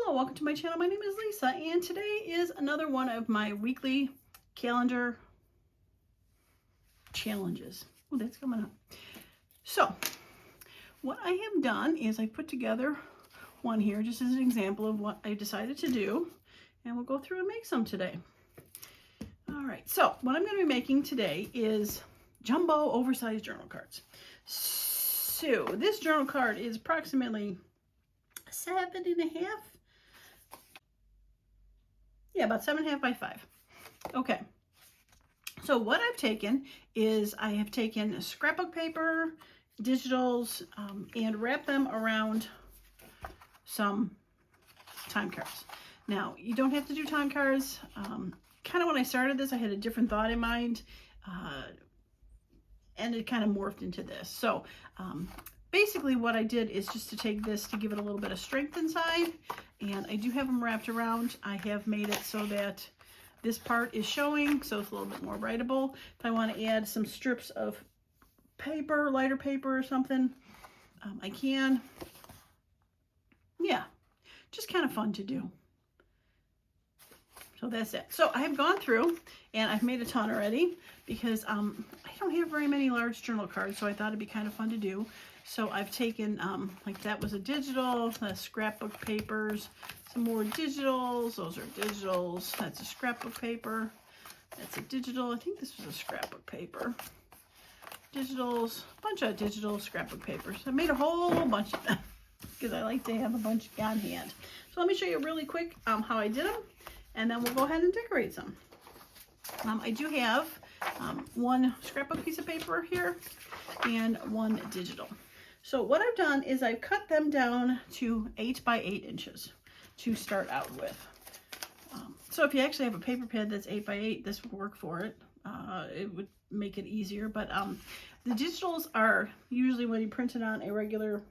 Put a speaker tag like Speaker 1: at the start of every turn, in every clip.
Speaker 1: Hello, welcome to my channel. My name is Lisa, and today is another one of my weekly calendar challenges. Oh, that's coming up. So, what I have done is I put together one here just as an example of what I decided to do, and we'll go through and make some today. All right, so what I'm going to be making today is jumbo oversized journal cards. So, this journal card is approximately 7.5. Yeah, about 7.5 by 5. Okay. So what I've taken is I have taken scrapbook paper, digitals, and wrapped them around some time cards. Now, you don't have to do time cards. Kind of when I started this, I had a different thought in mind, and it kind of morphed into this. So basically what I did is just to take this to give it a little bit of strength inside, and I do have them wrapped around. I have made it so that this part is showing, so it's a little bit more writable. If I want to add some strips of paper, lighter paper or something, I can. Yeah, just kind of fun to do. So that's it. So I have gone through and I've made a ton already because I don't have very many large journal cards, so I thought it'd be kind of fun to do. So I've taken, like that was a digital, scrapbook papers, some more digitals, those are digitals, that's a scrapbook paper, that's a digital, I think this was a scrapbook paper, digitals, a bunch of digital scrapbook papers. I made a whole bunch of them because I like to have a bunch on hand. So let me show you really quick how I did them, and then we'll go ahead and decorate some. I do have one scrapbook piece of paper here and one digital. So what I've done is I've cut them down to 8 by 8 inches to start out with. So if you actually have a paper pad that's 8 by 8, this would work for it. It would make it easier, but the digitals are usually when you print it on a regular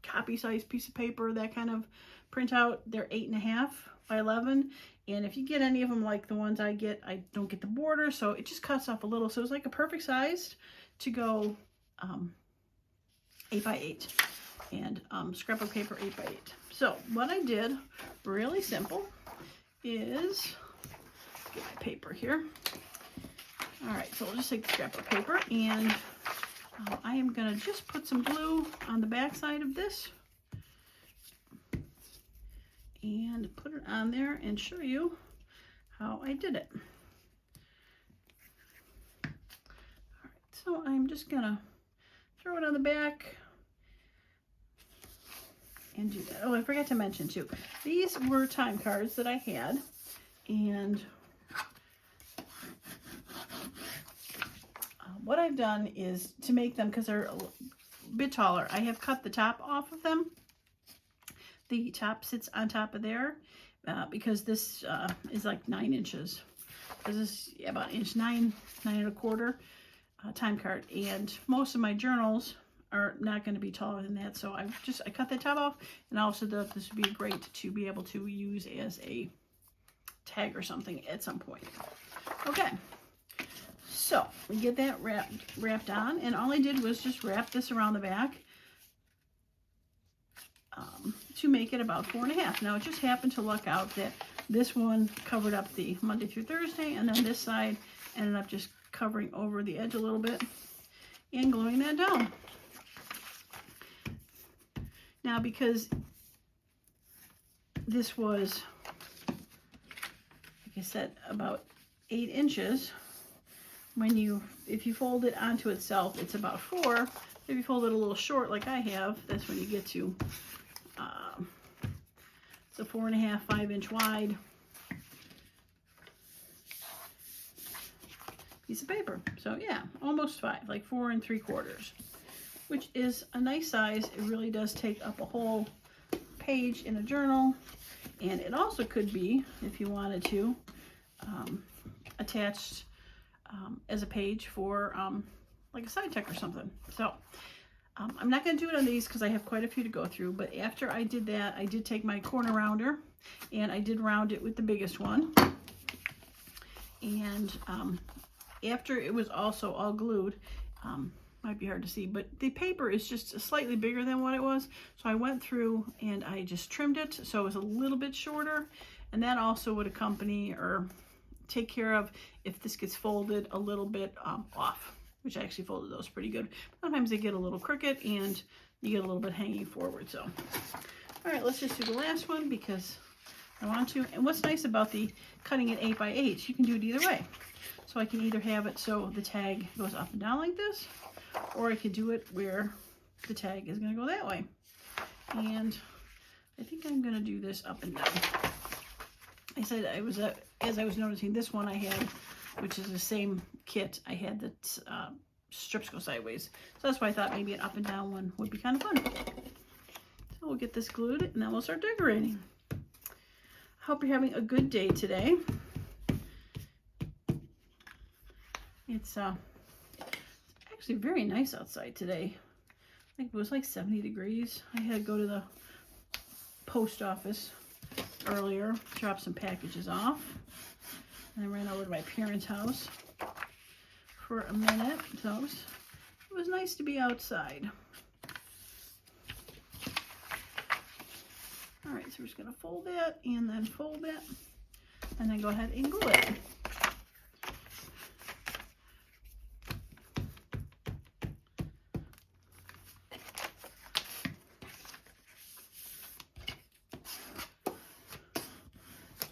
Speaker 1: copy size piece of paper, that kind of printout, they're 8.5 by 11. And if you get any of them like the ones I get, I don't get the border, so it just cuts off a little. So it's like a perfect size to go 8 by 8 and scrapbook paper 8 by 8. So what I did, really simple, is get my paper here. All right, so we'll just take the scrapbook paper, and I am gonna just put some glue on the back side of this and put it on there and show you how I did it. All right, so I'm just gonna throw it on the back and do that. Oh, I forgot to mention too, these were time cards that I had, and what I've done is to make them, because they're a bit taller, I have cut the top off of them. The top sits on top of there because this is like 9 inches. This is about 9 9.25 time card, and most of my journals are not going to be taller than that. So I cut the top off, and I also thought this would be great to be able to use as a tag or something at some point. Okay, so we get that wrapped on, and all I did was just wrap this around the back to make it about 4.5. Now it just happened to luck out that this one covered up the Monday through Thursday, and then this side ended up just covering over the edge a little bit and gluing that down. Now, because this was, like I said, about 8 inches, if you fold it onto itself, it's about 4. If you fold it a little short like I have, that's when you get to the 4.5, 5 inch wide piece of paper. So yeah, almost 5, like 4 3/4, which is a nice size. It really does take up a whole page in a journal, and it also could be, if you wanted to, attached as a page for like a side tech or something. So I'm not going to do it on these because I have quite a few to go through, but after I did that, I did take my corner rounder and I did round it with the biggest one. And after it was also all glued, might be hard to see, but the paper is just slightly bigger than what it was. So I went through and I just trimmed it so it was a little bit shorter, and that also would accompany or take care of if this gets folded a little bit off, which I actually folded those pretty good. Sometimes they get a little crooked and you get a little bit hanging forward. So, all right, let's just do the last one because I want to. And what's nice about the cutting it 8 by 8, you can do it either way. So I can either have it so the tag goes up and down like this, or I could do it where the tag is going to go that way. And I think I'm going to do this up and down. I said as I was noticing this one I had, which is the same kit, I had that strips go sideways. So that's why I thought maybe an up and down one would be kind of fun. So we'll get this glued and then we'll start decorating. I hope you're having a good day today. It's actually very nice outside today. I think it was like 70 degrees. I had to go to the post office earlier, drop some packages off, and I ran over to my parents' house for a minute. So it was nice to be outside. All right, so we're just gonna fold that and then fold it, and then go ahead and glue it.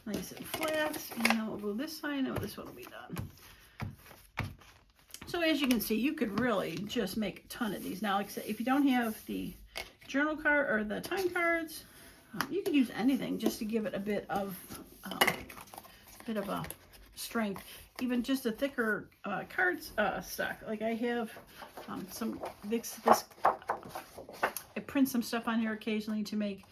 Speaker 1: Nice and flat, and then we'll glue this side, and this one will be done. So as you can see, you could really just make a ton of these. Now, like I said, if you don't have the journal card or the time cards, you can use anything just to give it a bit of a strength. Even just a thicker card stock. Like I have some this. I print some stuff on here occasionally to make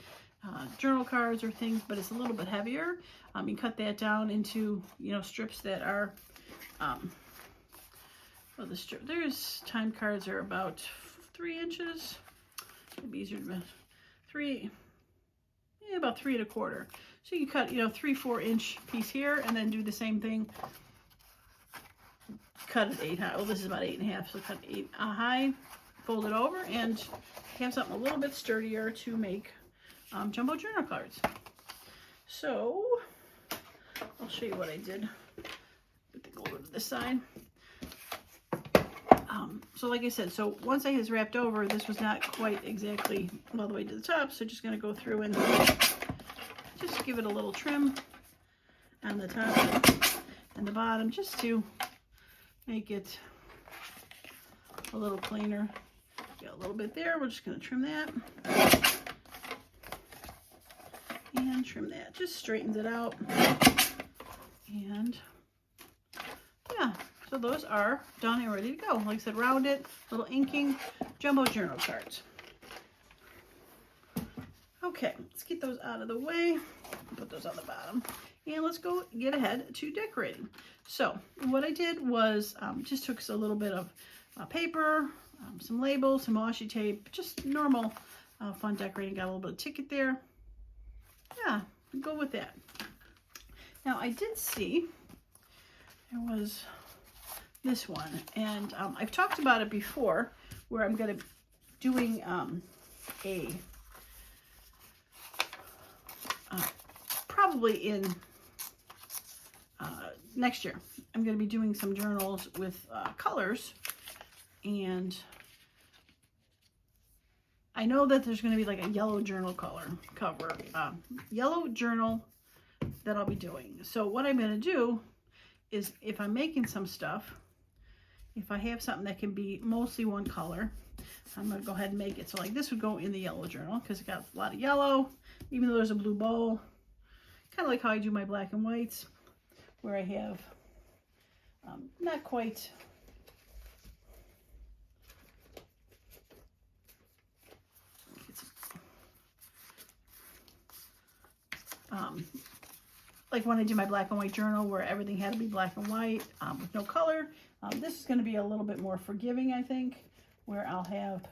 Speaker 1: journal cards or things, but it's a little bit heavier. You cut that down into, you know, strips that are, well, there's time cards are about 3 inches. It'd be easier to about 3 1/4. So you cut, you know, 3-4 inch piece here, and then do the same thing. Cut it 8 high. Well, this is about 8 1/2, so cut 8 high, fold it over, and have something a little bit sturdier to make jumbo journal cards. So I'll show you what I did. Put the glue to the side. So like I said, so once I had wrapped over, this was not quite exactly all the way to the top, so just going to go through and just give it a little trim on the top and the bottom, just to make it a little cleaner. Got a little bit there, we're just going to trim that. And trim that, just straightens it out. And yeah, so those are done and ready to go. Like I said, round it, little inking, jumbo journal cards. Okay, let's get those out of the way. Put those on the bottom. And let's go get ahead to decorating. So what I did was just took a little bit of paper, some labels, some washi tape, just normal fun decorating. Got a little bit of ticket there. Yeah, go with that. Now I did see there was this one, and I've talked about it before, where I'm going to doing probably in next year. I'm going to be doing some journals with colors, and I know that there's going to be like a yellow journal cover, yellow journal that I'll be doing. So what I'm going to do is, if I'm making some stuff, if I have something that can be mostly one color, I'm going to go ahead and make it. So like this would go in the yellow journal because it got a lot of yellow, even though there's a blue bowl. Kind of like how I do my black and whites, where I have not quite like when I do my black and white journal, where everything had to be black and white with no color. This is going to be a little bit more forgiving, I think, where I'll have,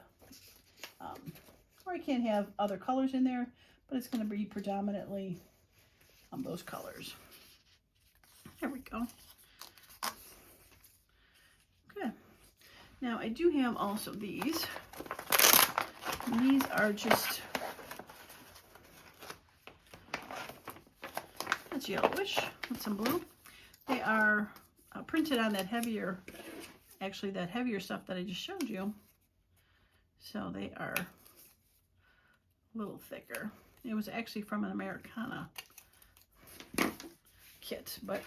Speaker 1: or I can have other colors in there, but it's going to be predominantly those colors. There we go. Okay. Now I do have also these. And these are just, that's yellowish with some blue. They are printed on that heavier, actually that heavier stuff that I just showed you. So they are a little thicker. It was actually from an Americana kit, but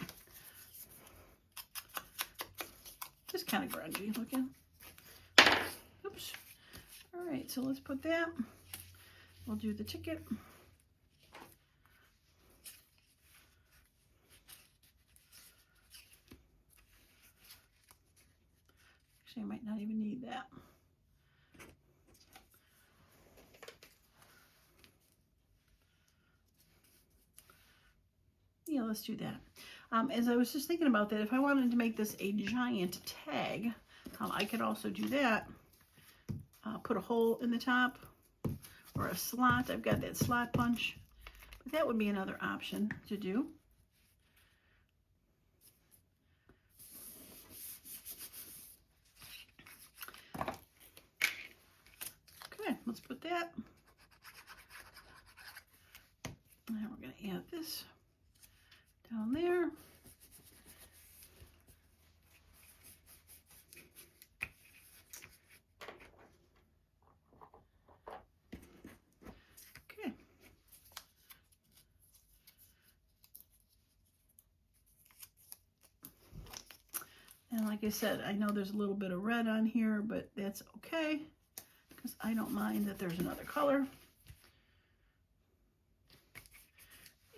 Speaker 1: just kind of grungy looking. Oops. All right, so let's put that. We'll do the ticket. Actually, I might not even need that. Yeah, let's do that. As I was just thinking about that, if I wanted to make this a giant tag, I could also do that. Put a hole in the top or a slot. I've got that slot punch, but that would be another option to do. Okay, let's put that. Now we're going to add this down there. Okay. And like I said, I know there's a little bit of red on here, but that's okay because I don't mind that there's another color.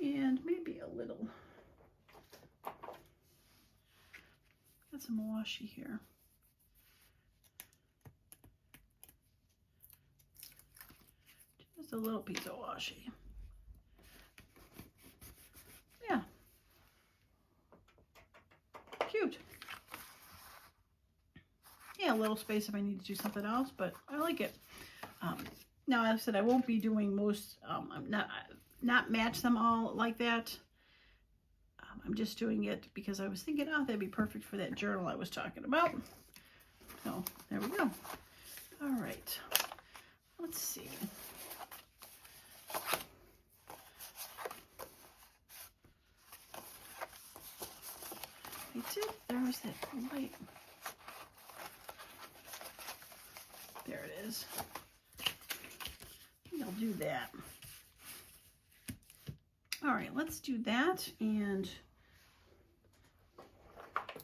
Speaker 1: And maybe a little, got some washi here. Just a little piece of washi. Yeah. Cute. Yeah, a little space if I need to do something else, but I like it. Now, as I said, I won't be doing most, I'm not match them all like that. I'm just doing it because I was thinking, oh, that'd be perfect for that journal I was talking about. So there we go. All right, let's see. That's it. There's that light. There it is. I'll do that. All right, let's do that. And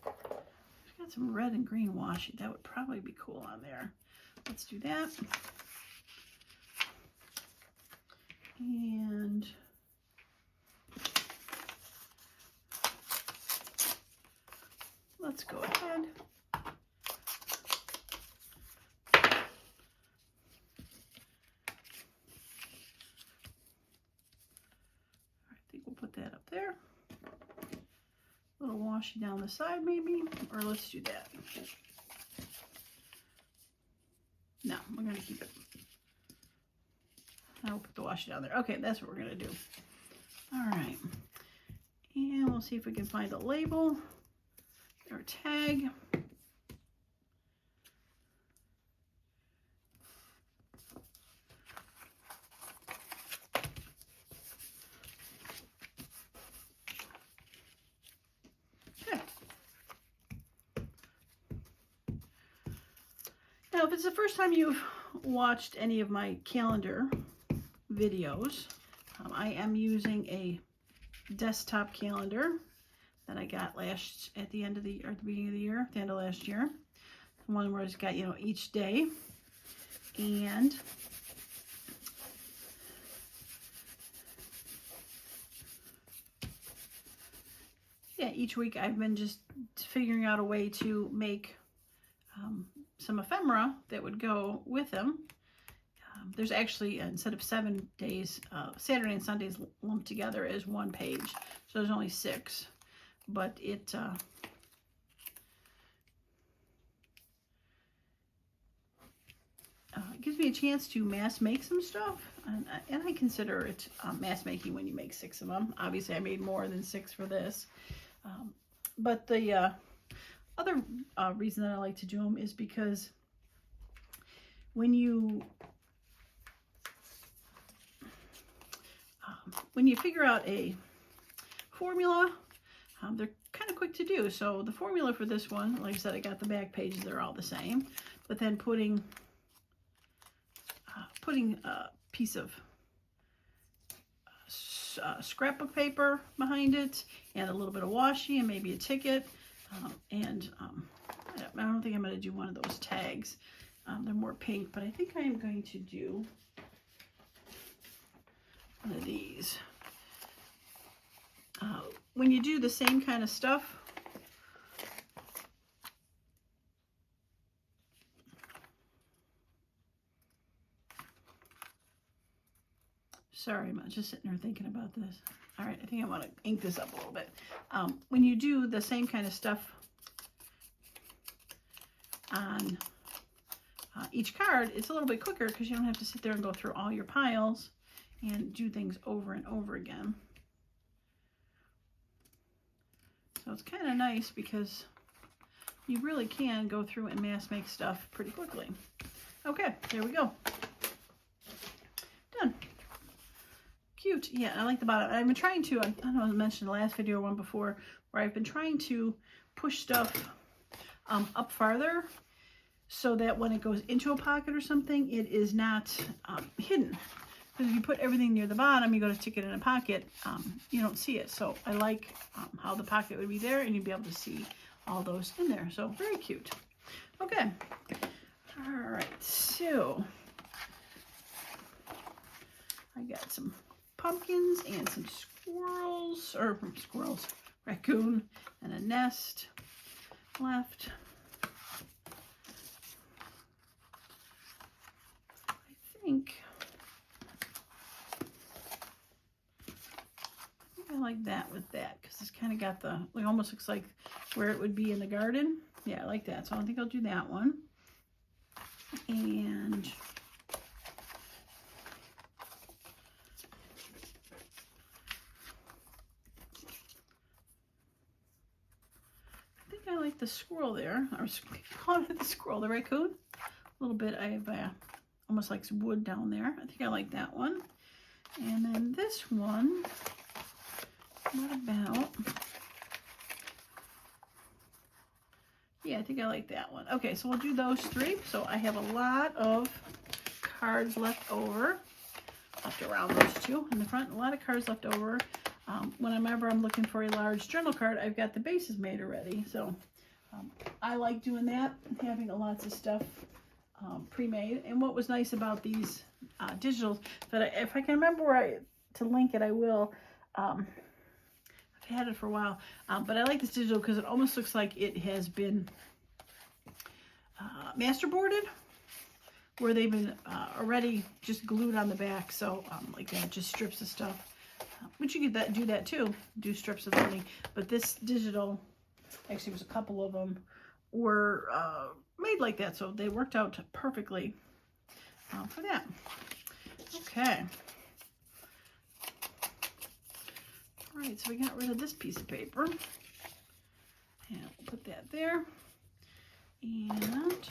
Speaker 1: I've got some red and green washi. That would probably be cool on there. Let's do that. And let's go ahead. Put that up there. A little washi down the side maybe, or let's do that. No, we're going to keep it. I'll put the washi down there. Okay, that's what we're going to do. All right. And we'll see if we can find a label or tag. Now, if it's the first time you've watched any of my calendar videos, I am using a desktop calendar that I got at the end of the, or at the beginning of the year, at the end of last year. The one where it's got, you know, each day. And yeah, each week I've been just figuring out a way to make some ephemera that would go with them. There's actually, instead of 7 days, Saturday and Sundays lumped together as one page. So there's only 6. But it gives me a chance to mass make some stuff. And I consider it mass making when you make 6 of them. Obviously, I made more than 6 for this. But the other reason that I like to do them is because when you figure out a formula, they're kind of quick to do. So the formula for this one, like I said, I got the back pages, they're all the same, but then putting a piece of scrapbook paper behind it and a little bit of washi and maybe a ticket, I don't think I'm going to do one of those tags. They're more pink, but I think I am going to do one of these. When you do the same kind of stuff, sorry, I'm just sitting there thinking about this. All right, I think I want to ink this up a little bit. When you do the same kind of stuff on each card, it's a little bit quicker because you don't have to sit there and go through all your piles and do things over and over again. So it's kind of nice because you really can go through and mass make stuff pretty quickly. Okay, there we go. Done. Cute. Yeah, I like the bottom. I've been trying to, I don't know, I mentioned the last video or one before, where I've been trying to push stuff up farther so that when it goes into a pocket or something, it is not hidden. Because if you put everything near the bottom, you go to stick it in a pocket, you don't see it. So I like how the pocket would be there and you'd be able to see all those in there. So very cute. Okay. All right. So I got some pumpkins and some raccoon and a nest left. I think I like that with that because it's kind of got the, it almost looks like where it would be in the garden. Yeah, I like that. So I think I'll do that one. And I think I like the squirrel there, or call it the squirrel, the raccoon. A little bit, I have almost like some wood down there. I think I like that one. And then this one, what about, yeah, I think I like that one. Okay, so we'll do those three. So I have a lot of cards left over, left around those two in the front, a lot of cards left over. Whenever I'm looking for a large journal card, I've got the bases made already. So I like doing that, having lots of stuff pre-made. And what was nice about these digitals, that if I can remember where to link it, I will. I've had it for a while, but I like this digital because it almost looks like it has been masterboarded, where they've been already just glued on the back. So like that, just strips of stuff. But you could do that too, do strips of money. But this digital, actually was a couple of them, were made like that. So they worked out perfectly for that. Okay. All right, so we got rid of this piece of paper. And we'll put that there. And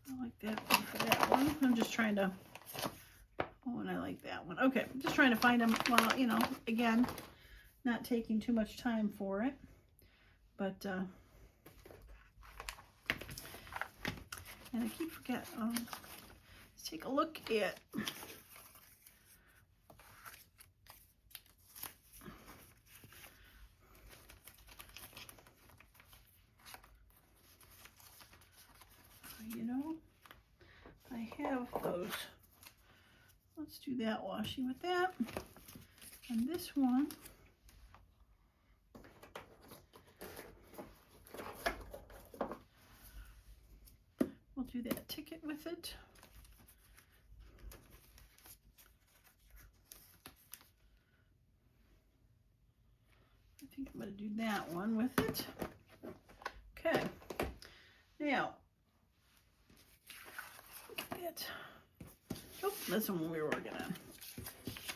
Speaker 1: I like that one for that one. I'm just trying to, oh, and I like that one. Okay, just trying to find them while, you know, again, not taking too much time for it. But, and I keep forgetting, let's take a look at, you know, I have those. Let's do that washi with that. And this one, we'll do that ticket with it. I think I'm going to do that one with it. Okay. Now, oh, that's the one we were working on.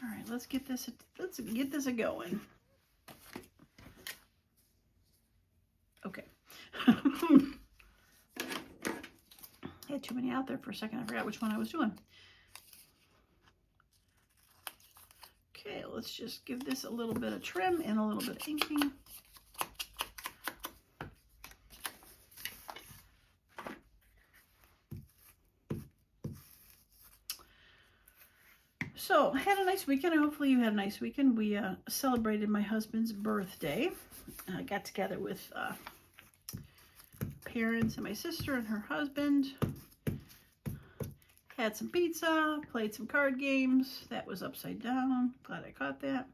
Speaker 1: All right, let's get this a going. Okay. I had too many out there for a second. I forgot which one I was doing. Okay, let's just give this a little bit of trim and a little bit of inking. So, I had a nice weekend. Hopefully you had a nice weekend. We celebrated my husband's birthday. I got together with parents and my sister and her husband. Had some pizza, played some card games. That was upside down. Glad I caught that.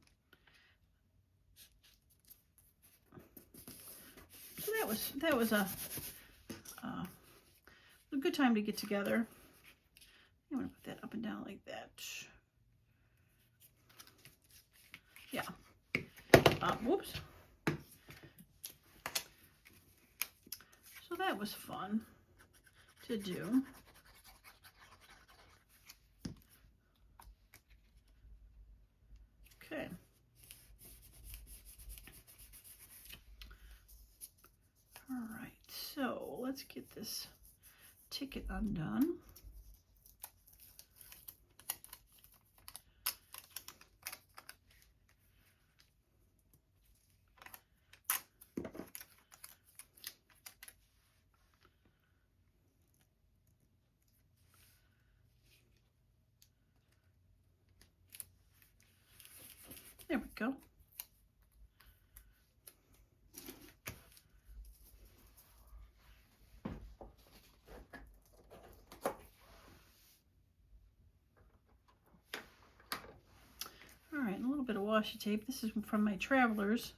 Speaker 1: So that was a good time to get together. I'm going to put that up and down like that. Yeah. Whoops. So that was fun to do. Okay. All right, so let's get this ticket undone. There we go. All right, a little bit of washi tape. This is from my Travelers,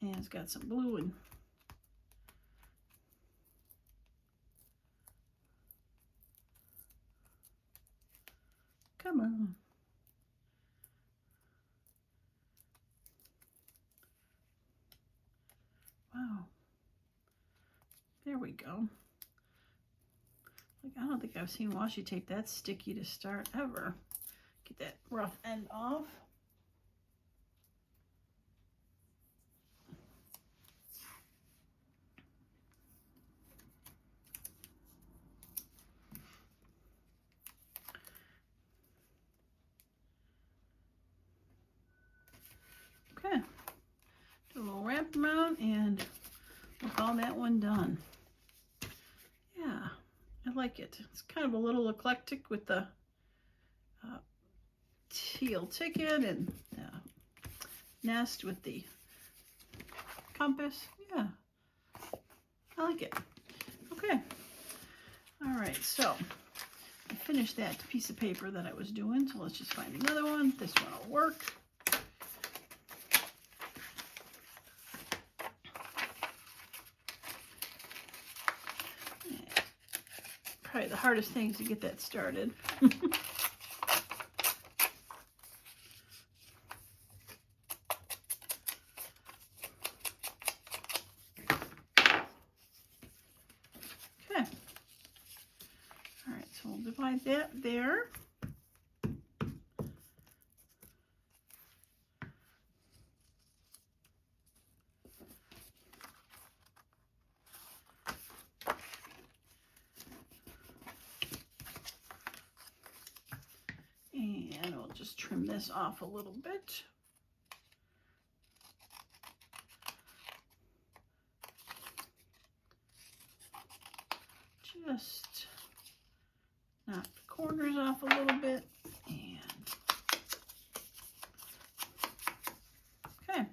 Speaker 1: and it's got some blue and come on. Wow. There we go. Like, I don't think I've seen washi tape that sticky to start ever. Get that rough end off. Okay. Do a little wrap around and we'll call that one done. Yeah, I like it. It's kind of a little eclectic with the teal ticket and nest with the compass. Yeah, I like it. Okay. All right, so I finished that piece of paper that I was doing, so let's just find another one. This one will work. Probably the hardest thing is to get that started. Divide that there. And I'll just trim this off a little bit. Just knock the corners off a little bit, and okay.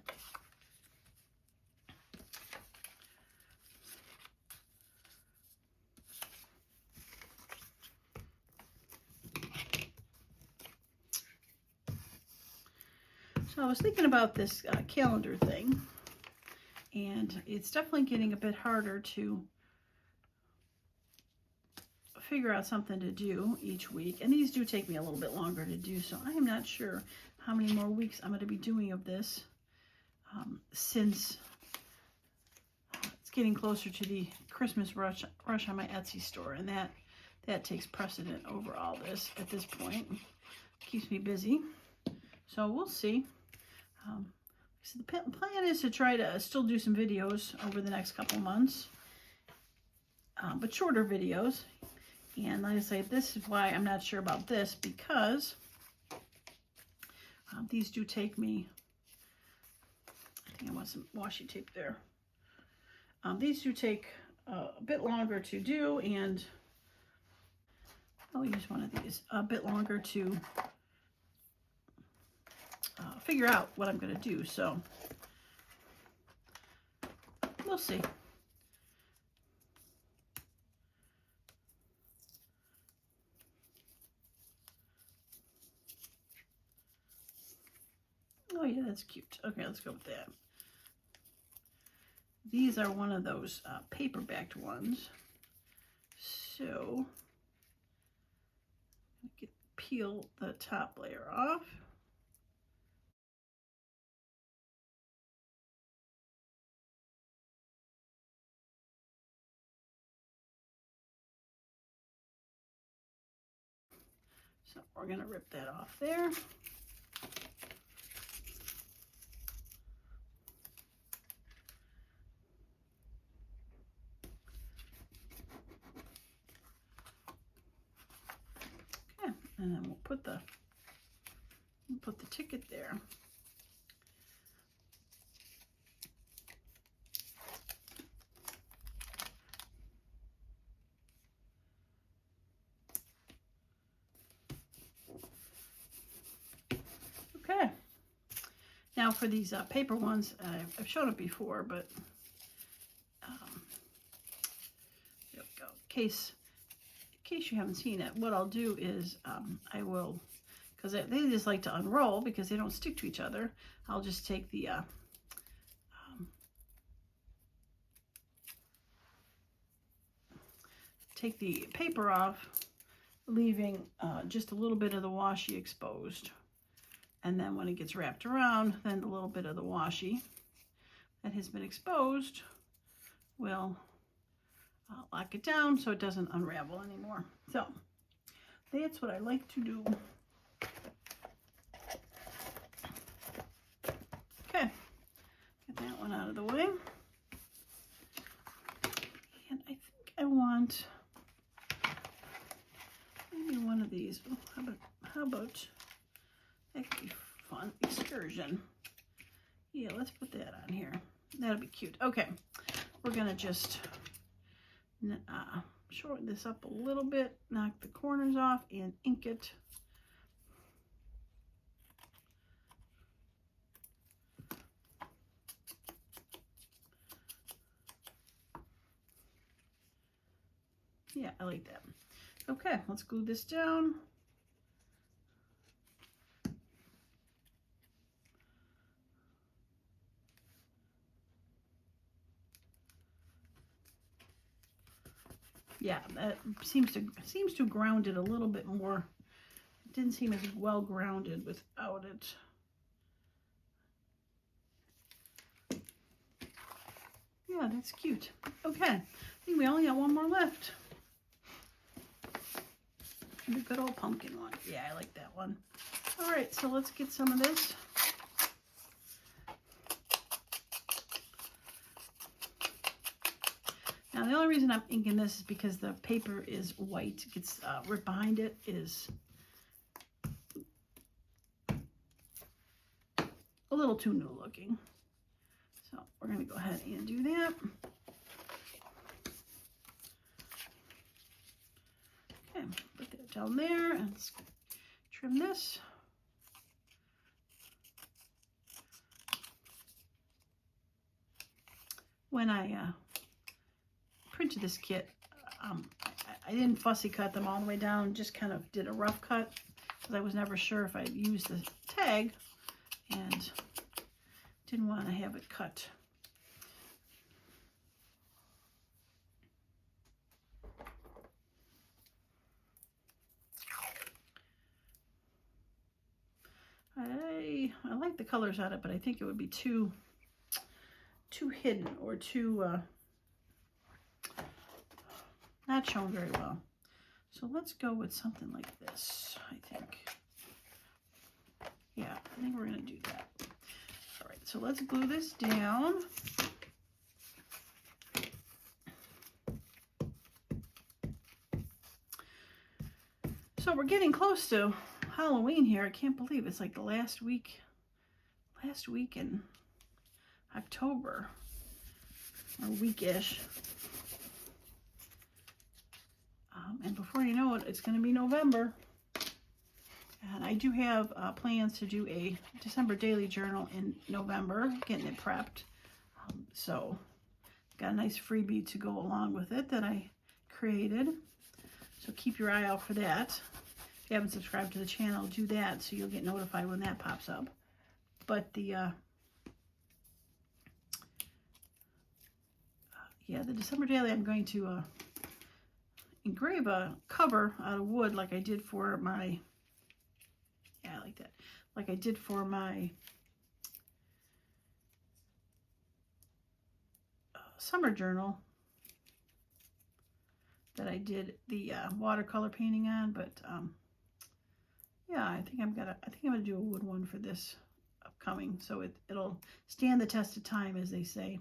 Speaker 1: So I was thinking about this calendar thing, and it's definitely getting a bit harder to figure out something to do each week, and these do take me a little bit longer to do, so I am not sure how many more weeks I'm going to be doing of this. since it's getting closer to the Christmas rush on my Etsy store, and that takes precedent over all this at this point. Keeps me busy, so we'll see. So the plan is to try to still do some videos over the next couple months, but shorter videos. And like I say, this is why I'm not sure about this, because these do take me, I think I want some washi tape there. These do take a bit longer to do, and I'll use one of these, a bit longer to figure out what I'm going to do. So we'll see. Oh yeah, that's cute. Okay, let's go with that. These are one of those paper-backed ones. So peel the top layer off. So we're going to rip that off there. Okay, and then we'll put the ticket there. Okay. Now for these paper ones, I've shown it before, but there we go. In case you haven't seen it, what I'll do is I will, because they just like to unroll because they don't stick to each other. I'll just take the paper off, leaving just a little bit of the washi exposed. And then when it gets wrapped around, then a little bit of the washi that has been exposed will lock it down so it doesn't unravel anymore. So that's what I like to do. Okay, get that one out of the way. And I think I want maybe one of these. Oh, how about that could be fun. Excursion. Yeah, let's put that on here. That'll be cute. Okay, we're gonna just shorten this up a little bit, knock the corners off, and ink it. Yeah, I like that. Okay, let's glue this down. Yeah, that seems to ground it a little bit more. It didn't seem as well grounded without it. Yeah, that's cute. Okay, I think we only got one more left. The good old pumpkin one. Yeah, I like that one. All right, so let's get some of this. Now, the only reason I'm inking this is because the paper is white. It gets right behind it is a little too new looking. So we're going to go ahead and do that. Okay, put that down there and let's trim this. When I printed this kit, I didn't fussy cut them all the way down, just kind of did a rough cut because I was never sure if I'd use the tag and didn't want to have it cut. I like the colors on it, but I think it would be too too hidden or too not shown very well. So let's go with something like this, I think. Yeah, I think we're going to do that. All right, so let's glue this down. So we're getting close to Halloween here. I can't believe it's like the last week in October, or weekish. And before you know it, it's going to be November. And I do have plans to do a December daily journal in November, getting it prepped. So got a nice freebie to go along with it that I created. So keep your eye out for that. If you haven't subscribed to the channel, do that so you'll get notified when that pops up. But the the December daily, I'm going to engrave a cover out of wood like I did for my, I like that, like I did for my summer journal that I did the watercolor painting on. But yeah, I think I'm gonna do a wood one for this upcoming, so it'll stand the test of time, as they say.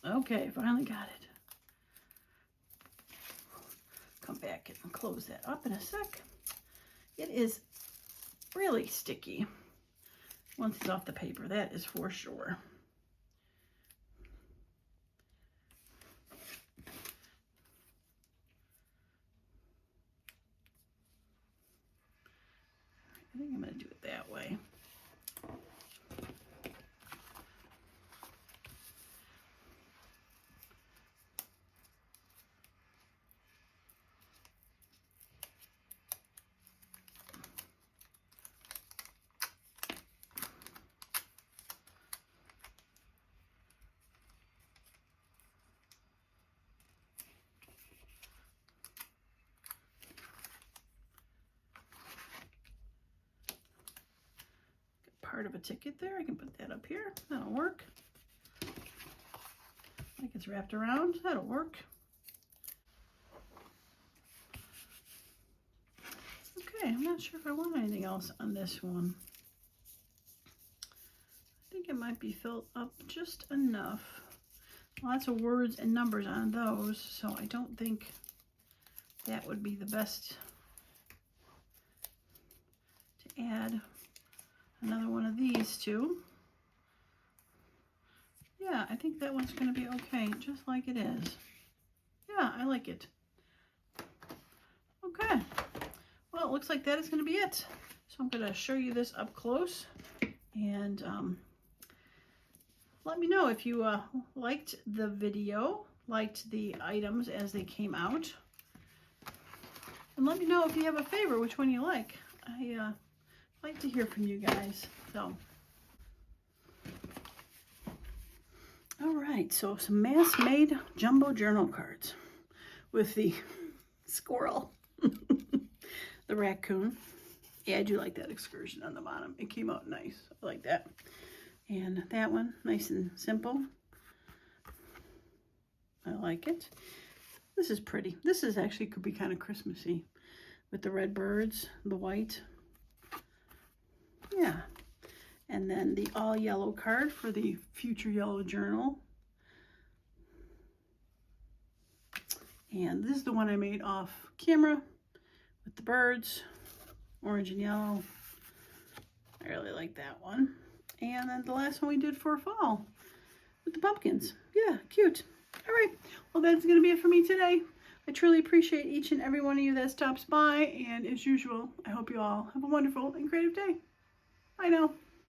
Speaker 1: Okay, finally got it. Come back and close that up in a sec. It is really sticky once it's off the paper, that is for sure. I think I'm going to do it that way. Part of a ticket there. I can put that up here. That'll work. Like it's wrapped around. That'll work. Okay, I'm not sure if I want anything else on this one. I think it might be filled up just enough. Lots of words and numbers on those, so I don't think that would be the best to add. Another one of these two. Yeah, I think that one's going to be okay, just like it is. Yeah, I like it. Okay. Well, it looks like that is going to be it. So I'm going to show you this up close. And let me know if you liked the video, liked the items as they came out. And let me know if you have a favorite, which one you like. I like to hear from you guys. So, all right, so some mass-made jumbo journal cards with the squirrel, the raccoon. Yeah, I do like that excursion on the bottom. It came out nice. I like that. And that one, nice and simple. I like it. This is pretty. This is actually could be kind of Christmassy with the red birds, the white. Yeah. And then the all yellow card for the future yellow journal. And this is the one I made off camera with the birds, orange and yellow. I really like that one. And then the last one we did for fall with the pumpkins. Yeah, cute. All right. Well, that's going to be it for me today. I truly appreciate each and every one of you that stops by. And as usual, I hope you all have a wonderful and creative day. Bye now.